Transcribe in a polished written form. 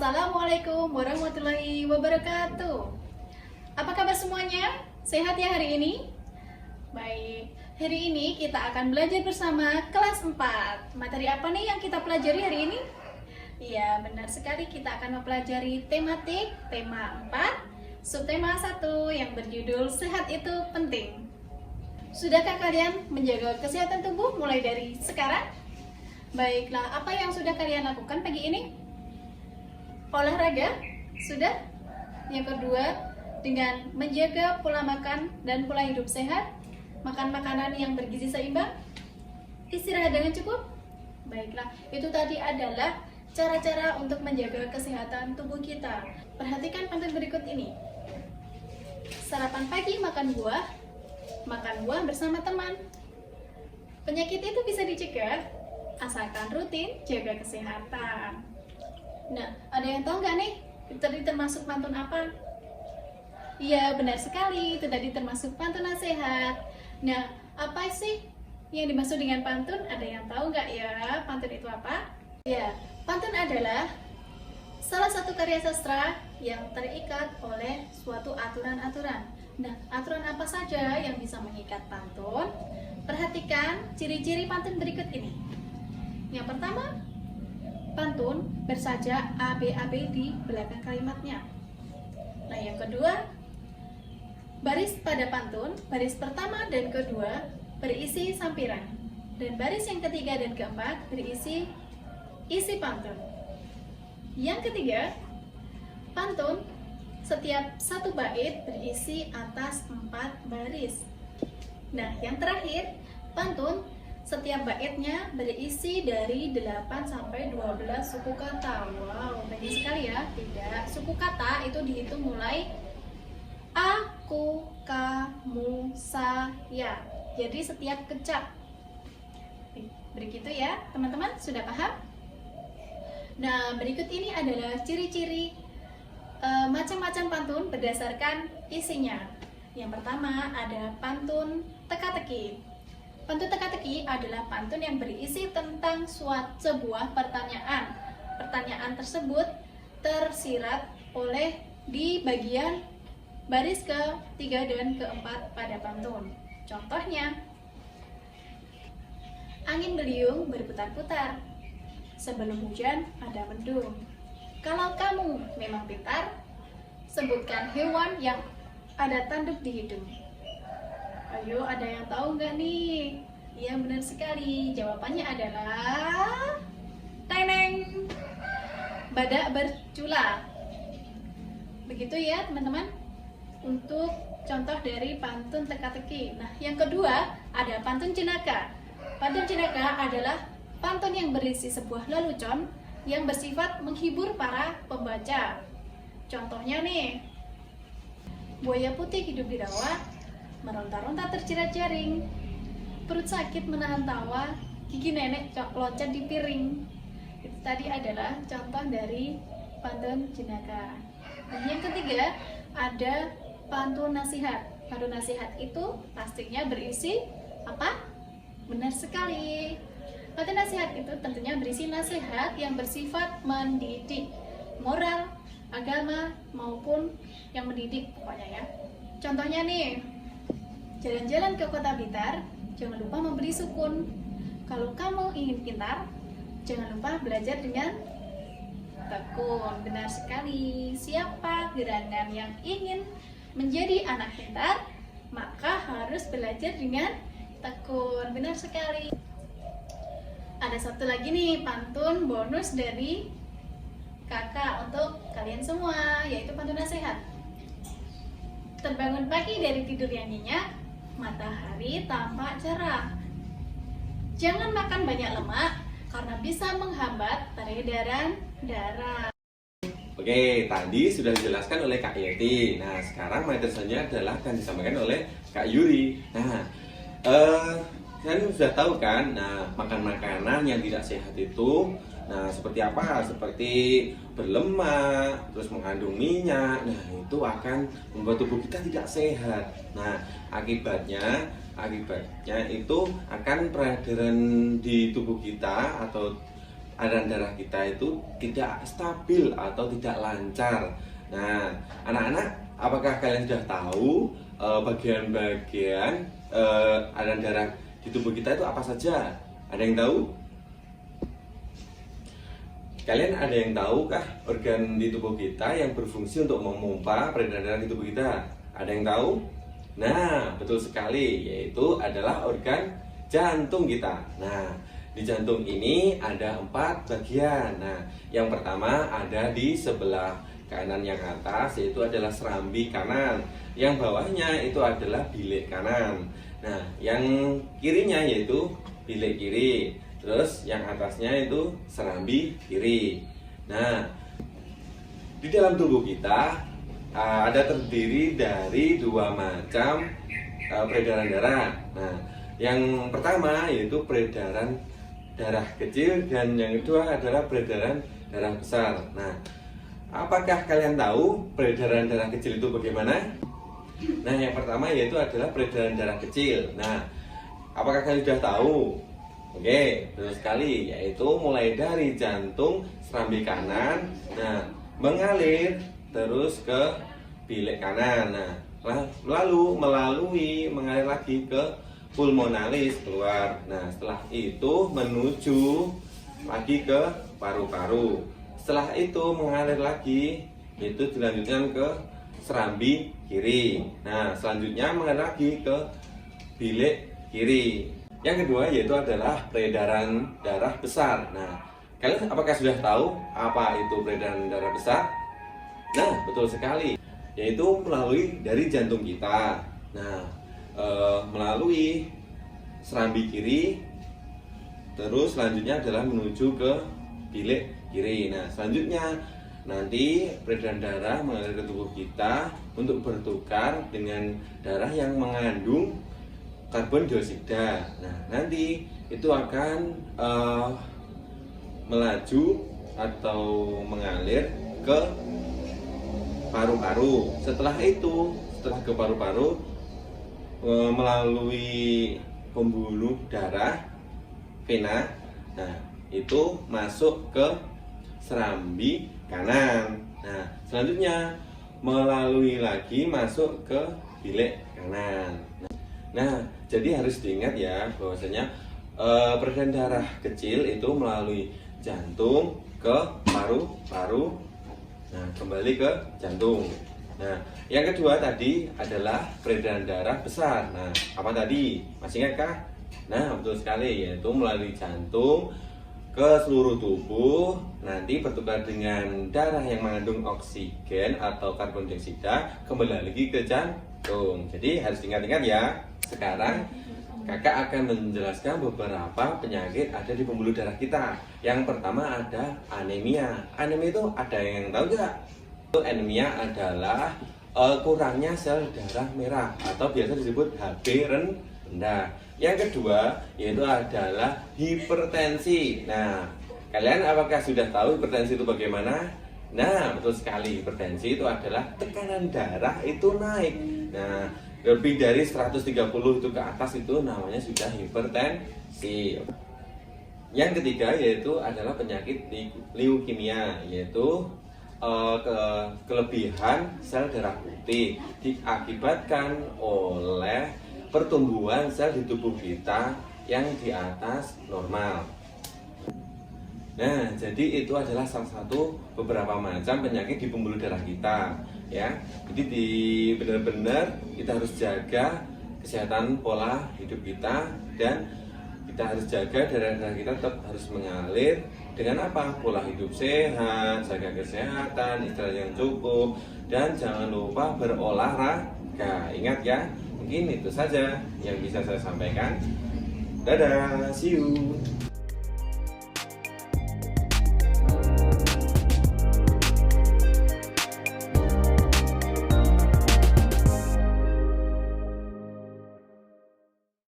Assalamualaikum warahmatullahi wabarakatuh. Apa kabar semuanya? Sehat ya hari ini? Baik, hari ini kita akan belajar bersama kelas 4. Materi apa nih yang kita pelajari hari ini? Iya, benar sekali, kita akan mempelajari tematik tema 4, subtema 1 yang berjudul Sehat itu Penting. Sudahkah kalian menjaga kesehatan tubuh mulai dari sekarang? Baiklah, apa yang sudah kalian lakukan pagi ini? Olahraga? Sudah? Yang kedua, dengan menjaga pola makan dan pola hidup sehat, makan makanan yang bergizi seimbang, istirahat dengan cukup. Baiklah, itu tadi adalah cara-cara untuk menjaga kesehatan tubuh kita. Perhatikan pantun berikut ini. Sarapan pagi makan buah bersama teman. Penyakit itu bisa dicegah asalkan rutin jaga kesehatan. Nah, ada yang tahu nggak nih? Itu tadi termasuk pantun apa? Iya, benar sekali. Itu tadi termasuk pantun nasihat. Nah, apa sih yang dimaksud dengan pantun? Ada yang tahu nggak ya pantun itu apa? Ya, pantun adalah salah satu karya sastra yang terikat oleh suatu aturan-aturan. Nah, aturan apa saja yang bisa mengikat pantun? Perhatikan ciri-ciri pantun berikut ini. Yang pertama, pantun bersajak ABAB di belakang kalimatnya. Nah, yang kedua, baris pada pantun, baris pertama dan kedua berisi sampiran, dan baris yang ketiga dan keempat berisi isi pantun. Yang ketiga, pantun setiap satu bait berisi atas 4 baris. Nah, yang terakhir, pantun setiap baitnya berisi dari 8 sampai 12 suku kata. Wow, banyak sekali ya. Tidak, suku kata itu dihitung mulai aku, kamu, saya. Jadi setiap kecap. Begitu ya, teman-teman, sudah paham? Nah, berikut ini adalah ciri-ciri macam-macam pantun berdasarkan isinya. Yang pertama ada pantun teka-teki. Pantun teka-teki adalah pantun yang berisi tentang sebuah pertanyaan. Pertanyaan tersebut tersirat oleh di bagian baris ke-3 dan ke-4 pada pantun. Contohnya, angin beliung berputar-putar, sebelum hujan ada mendung. Kalau kamu memang pintar, sebutkan hewan yang ada tanduk di hidung. Ayo, ada yang tahu nggak nih? Iya, benar sekali. Jawabannya adalah teneng, badak bercula. Begitu ya, teman-teman, untuk contoh dari pantun teka-teki. Nah, yang kedua ada pantun jenaka. Pantun jenaka adalah pantun yang berisi sebuah lelucon yang bersifat menghibur para pembaca. Contohnya nih, buaya putih hidup di rawa, meronta-ronta terjerat jaring, perut sakit menahan tawa, gigi nenek loncat di piring. Itu tadi adalah contoh dari pantun jenaka. Dan yang ketiga ada pantun nasihat. Pantun nasihat itu pastinya berisi apa? Benar sekali. Pantun nasihat itu tentunya berisi nasihat yang bersifat mendidik, moral, agama, maupun yang mendidik pokoknya ya. Contohnya nih, jalan-jalan ke kota Blitar, jangan lupa membeli sukun. Kalau kamu ingin pintar, jangan lupa belajar dengan tekun. Benar sekali. Siapa gerangan yang ingin menjadi anak pintar, maka harus belajar dengan tekun. Benar sekali. Ada satu lagi nih pantun bonus dari kakak untuk kalian semua, yaitu pantun nasihat. Terbangun pagi dari tidur yang nyenyak, matahari tampak cerah. Jangan makan banyak lemak karena bisa menghambat peredaran darah. Oke, tadi sudah dijelaskan oleh Kak Yeti. Nah, sekarang materi selanjutnya adalah akan disampaikan oleh Kak Yuri. Nah, kalian sudah tahu kan? Nah, makan makanan yang tidak sehat itu, nah seperti apa? Seperti berlemak, terus mengandung minyak. Nah, itu akan membuat tubuh kita tidak sehat. Nah, akibatnya itu akan peredaran di tubuh kita atau aliran darah kita itu tidak stabil atau tidak lancar. Nah, anak-anak, apakah kalian sudah tahu bagian-bagian aliran darah di tubuh kita itu apa saja? Ada yang tahu? Kalian ada yang tahukah organ di tubuh kita yang berfungsi untuk memompa peredaran darah di tubuh kita? Ada yang tahu? Nah, betul sekali, yaitu adalah organ jantung kita. Nah, di jantung ini ada 4 bagian. Nah, yang pertama ada di sebelah kanan yang atas, yaitu adalah serambi kanan. Yang bawahnya itu adalah bilik kanan. Nah, yang kirinya yaitu bilik kiri. Terus yang atasnya itu serambi kiri. Nah, di dalam tubuh kita ada terdiri dari 2 macam peredaran darah. Nah, yang pertama yaitu peredaran darah kecil dan yang kedua adalah peredaran darah besar. Nah, apakah kalian tahu peredaran darah kecil itu bagaimana? Nah, yang pertama yaitu adalah peredaran darah kecil. Nah, apakah kalian sudah tahu? Oke, betul sekali, yaitu mulai dari jantung serambi kanan, nah mengalir terus ke bilik kanan, nah lalu mengalir lagi ke pulmonalis keluar. Nah, setelah itu menuju lagi ke paru-paru. Setelah itu mengalir lagi, itu dilanjutkan ke serambi kiri. Nah, selanjutnya mengalir lagi ke bilik kiri. Yang kedua yaitu adalah peredaran darah besar. Nah, kalian apakah sudah tahu apa itu peredaran darah besar? Nah, betul sekali, yaitu melalui dari jantung kita. Nah, melalui serambi kiri, terus selanjutnya adalah menuju ke bilik kiri. Nah, selanjutnya nanti peredaran darah mengalir ke tubuh kita untuk bertukar dengan darah yang mengandung karbon dioksida. Nah, nanti itu akan melaju atau mengalir ke paru-paru. Setelah ke paru-paru melalui pembuluh darah vena. Nah, itu masuk ke serambi kanan. Nah, selanjutnya melalui lagi masuk ke bilik kanan. Nah, jadi harus diingat ya bahwasanya peredaran darah kecil itu melalui jantung ke paru-paru, nah kembali ke jantung. Nah, yang kedua tadi adalah peredaran darah besar. Nah, apa tadi? Masih ingatkah? Nah, betul sekali, yaitu melalui jantung ke seluruh tubuh, nanti bertukar dengan darah yang mengandung oksigen atau karbon dioksida, kembali lagi ke jantung. Jadi harus ingat-ingat ya. Sekarang kakak akan menjelaskan beberapa penyakit ada di pembuluh darah kita. Yang pertama ada anemia. Anemia itu ada yang tahu nggak? Anemia adalah kurangnya sel darah merah atau biasa disebut HB rendah. Yang kedua yaitu adalah hipertensi. Nah, kalian apakah sudah tahu hipertensi itu bagaimana? Nah, betul sekali, hipertensi itu adalah tekanan darah itu naik. Nah, lebih dari 130 itu ke atas itu namanya sudah hipertensi. Yang ketiga yaitu adalah penyakit leukemia, yaitu kelebihan sel darah putih diakibatkan oleh pertumbuhan sel di tubuh kita yang di atas normal. Nah, jadi itu adalah salah satu beberapa macam penyakit di pembuluh darah kita, ya. Jadi benar-benar kita harus jaga kesehatan pola hidup kita, dan kita harus jaga darah kita tetap harus mengalir dengan apa? Pola hidup sehat, jaga kesehatan, istirahat yang cukup, dan jangan lupa berolahraga. Ingat ya, mungkin itu saja yang bisa saya sampaikan. Dadah, see you.